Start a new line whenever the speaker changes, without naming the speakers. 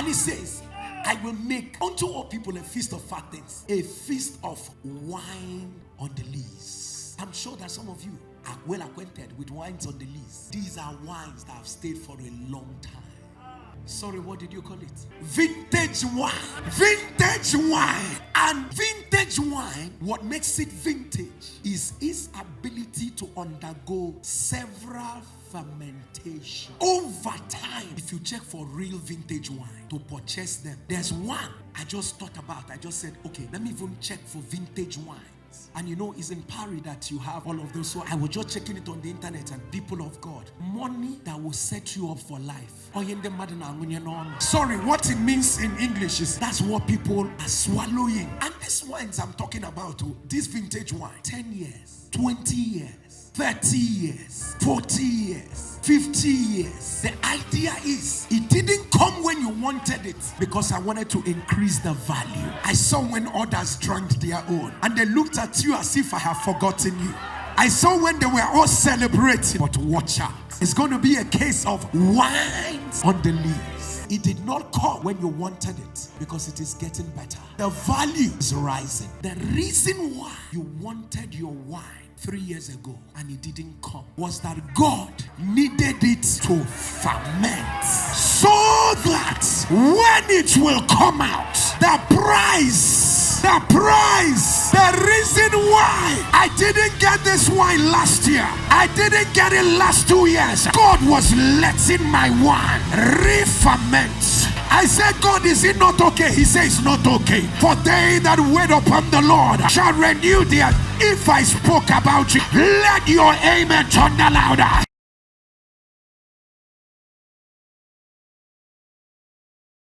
And he says, I will make unto all people a feast of fat things, a feast of wine on the lees. I'm sure that some of you are well acquainted with wines on the lees. These are wines that have stayed for a long time. Sorry, what did you call it? Vintage wine. Vintage wine. And vintage wine, what makes it vintage is its ability to undergo several fermentation over time. If you check for real vintage wine to purchase them, there's one I just thought about. I just said, okay, let me even check for vintage wine. And you know, it's in Paris that you have all of those. So I was just checking it on the internet, and people of God, money that will set you up for life. Sorry, what it means in English is that's what people are swallowing. And these wines I'm talking about, this vintage wine, 10 years, 20 years, 30 years, 40 years, 50 years. The idea is it didn't come when you wanted it, because I wanted to increase the value. I saw when others drank their own and they looked at you as if I have forgotten you. I saw when they were all celebrating. But watch out, it's going to be a case of wines on the lees. It did not come when you wanted it, because it is getting better. The value is rising. The reason why you wanted your wine 3 years ago and it didn't come was that God needed it to ferment, so that when it will come out, the reason why I didn't get this wine last year, I didn't get it last 2 years, God was letting my wine re-ferment. I said, God, is it not okay? He says, not okay. For they that wait upon the Lord shall renew their. If I spoke about you, let your amen thunder louder.